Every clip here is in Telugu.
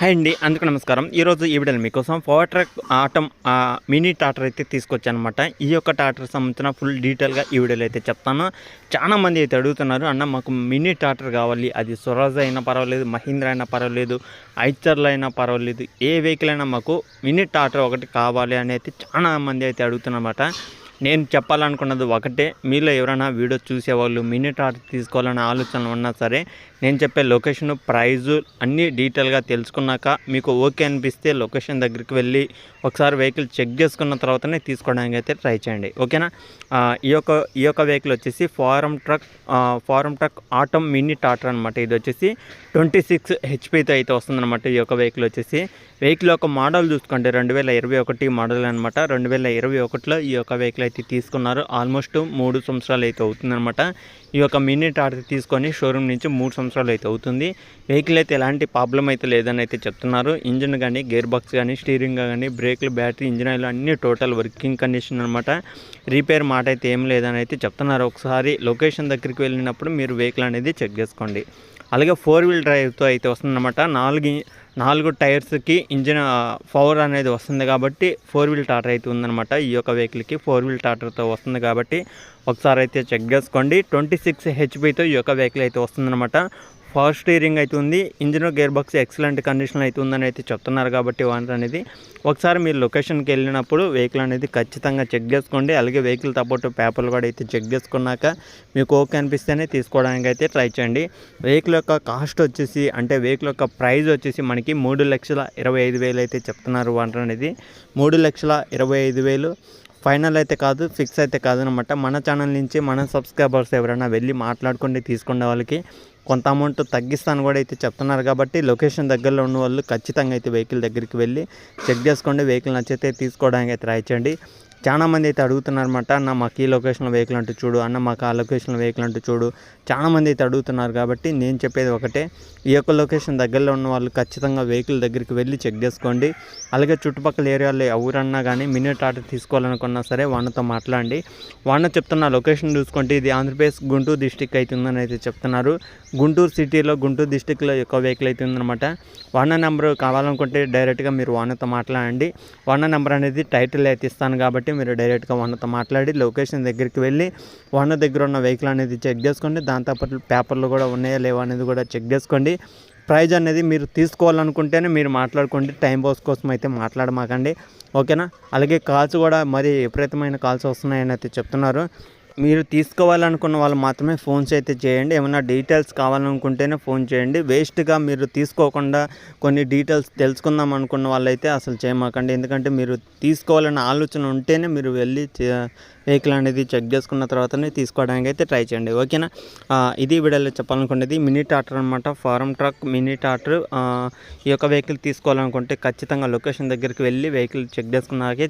హాయ్ అండి, అందుకు నమస్కారం. ఈరోజు ఈ వీడియోలో మీకోసం పవర్ ట్రక్ ఆటం మినీ టాటర్ అయితే తీసుకొచ్చానమాట. ఈ యొక్క టాటర్ సంబంధించిన ఫుల్ డీటెయిల్గా ఈ వీడియోలో అయితే చెప్తాను. చాలామంది అయితే అడుగుతున్నారు, అన్న మాకు మినీ టాటర్ కావాలి, అది స్వరాజ్ అయినా పర్వాలేదు, మహీంద్రా అయినా పర్వాలేదు, ఐచర్లో అయినా పర్వాలేదు, ఏ వెహికల్ అయినా మాకు మినీ టాటర్ ఒకటి కావాలి అని అయితే చాలామంది అయితే అడుగుతున్నమాట. నేను చెప్పాలనుకున్నది ఒకటే, మీలో ఎవరైనా వీడియో చూసేవాళ్ళు మినీ టాటర్ తీసుకోవాలనే ఆలోచన ఉన్నా సరే, నేను చెప్పే లొకేషన్ ప్రైజు అన్నీ డీటెయిల్గా తెలుసుకున్నాక మీకు ఓకే అనిపిస్తే లొకేషన్ దగ్గరికి వెళ్ళి ఒకసారి వెహికల్ చెక్ చేసుకున్న తర్వాతనే తీసుకోవడానికి అయితే ట్రై చేయండి, ఓకేనా. ఈ యొక్క వెహికల్ వచ్చేసి ఫారం ట్రక్ ఆటం మినీ టాటర్ అనమాట. ఇది వచ్చేసి 26 హెచ్పితో అయితే వస్తుందన్నమాట. ఈ యొక్క వెహికల్ యొక్క మోడల్ చూసుకుంటే 2021 మోడల్ అనమాట. 2021లో ఈ యొక్క వెహికల్ అయితే తీసుకున్నారు. ఆల్మోస్ట్ 3 సంవత్సరాలు అయితే అవుతుందన్నమాట. ఈ యొక్క మినీ టాటర్ తీసుకొని షోరూమ్ నుంచి 3 సంవత్సరాలు అయితే అవుతుంది. వెహికల్ అయితే ఎలాంటి ప్రాబ్లం అయితే లేదని అయితే చెప్తున్నారు. ఇంజిన్ కానీ, గేర్ బాక్స్ కానీ, స్టీరింగ్ కానీ, బ్రేక్లు, బ్యాటరీ, ఇంజిన్ ఆయిల్ అన్నీ టోటల్ వర్కింగ్ కండిషన్ అనమాట. రిపేర్ మాట అయితే ఏం లేదని అయితే చెప్తున్నారు. ఒకసారి లొకేషన్ దగ్గరికి వెళ్ళినప్పుడు మీరు వెహికల్ అనేది చెక్ చేసుకోండి. అలాగే 4 వీల్ డ్రైవ్తో అయితే వస్తుందన్నమాట. 4 టైర్స్కి ఇంజిన్ పవర్ అనేది వస్తుంది కాబట్టి 4 వీల్ టాటర్ అయితే ఉందన్నమాట. ఈ యొక్క వెహికల్కి 4 వీల్ టాటర్తో వస్తుంది కాబట్టి ఒకసారి అయితే చెక్ చేసుకోండి. 26 హెచ్పితో ఈ యొక్క వెహికల్ అయితే వస్తుందన్నమాట. పవర్ స్టీరింగ్ అయితే ఉంది, engine gear box excellent condition అయితే ఉందని అయితే చెప్తున్నారు. కాబట్టి ఓనర్ అనేది ఒకసారి మీరు లొకేషన్కి వెళ్ళినప్పుడు వెహికల్ అనేది ఖచ్చితంగా చెక్ చేసుకోండి. అలాగే వెహికల్తో పాటు పేపర్లు కూడా అయితే చెక్ చేసుకున్నాక మీకు ఓకే అనిపిస్తేనే తీసుకోవడానికి అయితే ట్రై చేయండి. వెహికల్ యొక్క కాస్ట్ వచ్చేసి, అంటే వెహికల్ యొక్క ప్రైస్ వచ్చేసి మనకి 3,25,000 అయితే చెప్తున్నారు ఓనర్ అనేది. 3,25,000 ఫైనల్ అయితే కాదు, ఫిక్స్ అయితే కాదనమాట. మన ఛానల్ నుంచి మన సబ్స్క్రైబర్స్ ఎవరైనా వెళ్ళి మాట్లాడుకోండి, తీసుకునే వాళ్ళకి కొంత అమౌంట్ తగ్గిస్తాను కూడా అయితే చెప్తున్నారు. కాబట్టి లొకేషన్ దగ్గరలో ఉన్న వాళ్ళు ఖచ్చితంగా అయితే వెహికల్ దగ్గరికి వెళ్ళి చెక్ చేసుకోండి. వెహికల్ నచ్చితే తీసుకోవడానికి అయితే ట్రై చేయండి. చాలామంది అయితే అడుగుతున్నారన్నమాట, అన్న మాకు ఈ లొకేషన్లో వెహికల్ అంటూ చూడు, అన్న మాకు ఆ లొకేషన్లో వెహికల్ అంటూ చూడు, చాలామంది అయితే అడుగుతున్నారు. కాబట్టి నేను చెప్పేది ఒకటే, ఈ యొక్క లొకేషన్ దగ్గరలో ఉన్న వాళ్ళు ఖచ్చితంగా వెహికల్ దగ్గరికి వెళ్ళి చెక్ చేసుకోండి. అలాగే చుట్టుపక్కల ఏరియాలో ఎవరన్నా కానీ మినీ టాటర్ తీసుకోవాలనుకున్నా సరే వాళ్ళతో మాట్లాడండి. వాళ్ళ చెప్తున్న లొకేషన్ చూసుకుంటే ఇది ఆంధ్రప్రదేశ్ గుంటూరు డిస్టిక్ అయితే ఉందని అయితే చెప్తున్నారు. గుంటూరు సిటీలో, గుంటూరు డిస్టిక్లో యొక్క వెహికల్ అయితే ఉందన్నమాట. వాళ్ళ నెంబర్ కావాలనుకుంటే డైరెక్ట్గా మీరు వాళ్ళతో మాట్లాడండి. వాళ్ళ నెంబర్ అనేది టైటిల్ అయితే ఇస్తాను కాబట్టి మీరు డైరెక్ట్గా వాళ్ళతో మాట్లాడి లొకేషన్ దగ్గరికి వెళ్ళి వాళ్ళ దగ్గర ఉన్న వెహికల్ అనేది చెక్ చేసుకోండి. దాంతోపాటు పేపర్లు కూడా ఉన్నాయా లేవా అనేది కూడా చెక్ చేసుకోండి. ప్రైజ్ అనేది మీరు తీసుకోవాలనుకుంటేనే మీరు మాట్లాడుకోండి, టైం పాస్ కోసం అయితే మాట్లాడమాకండి, ఓకేనా. అలాగే కాల్స్ కూడా మరి విపరీతమైన కాల్స్ వస్తున్నాయని అయితే చెప్తున్నారు. మీరు తీసుకోవాలనుకున్న వాళ్ళు మాత్రమే ఫోన్స్ అయితే చేయండి. ఏమైనా డీటెయిల్స్ కావాలనుకుంటేనే ఫోన్ చేయండి. వేస్ట్గా మీరు తీసుకోకుండా కొన్ని డీటెయిల్స్ తెలుసుకుందాం అనుకున్న వాళ్ళైతే అసలు చేయమాకండి. ఎందుకంటే మీరు తీసుకోవాలన్న ఆలోచన ఉంటేనే మీరు వెళ్ళి వెహికల్ అనేది చెక్ చేసుకున్న తర్వాతనే తీసుకోవడానికి అయితే ట్రై చేయండి, ఓకేనా. ఇది వీడియోలో చెప్పాలనుకునేది మినీ టాటర్ అనమాట, ఫారం ట్రక్ మినీ టాటర్. ఈ యొక్క వెహికల్ తీసుకోవాలనుకుంటే ఖచ్చితంగా లొకేషన్ దగ్గరికి వెళ్ళి వెహికల్ చెక్ చేసుకున్నాకే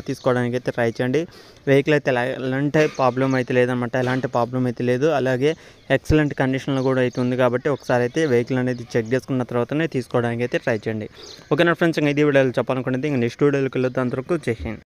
తీసుకోవడానికి అయితే ట్రై చేయండి. వెహికల్ అయితే ఎలాంటి ప్రాబ్లం అయితే లేదనమాట, ఎలాంటి ప్రాబ్లం అయితే లేదు. అలాగే ఎక్సలెంట్ కండిషన్లో కూడా అయితే ఉంది. కాబట్టి ఒకసారి అయితే వెహికల్ అనేది చెక్ చేసుకున్న తర్వాతనే తీసుకోవడానికి అయితే ట్రై చేయండి, ఓకేనా ఫ్రెండ్స్. ఇంకా ఇది వీడియోలో చెప్పాలనుకునేది. ఇంకా నెక్స్ట్ వీడియోకి వెళ్ళొద్దు, అంతవరకు జై హింద్.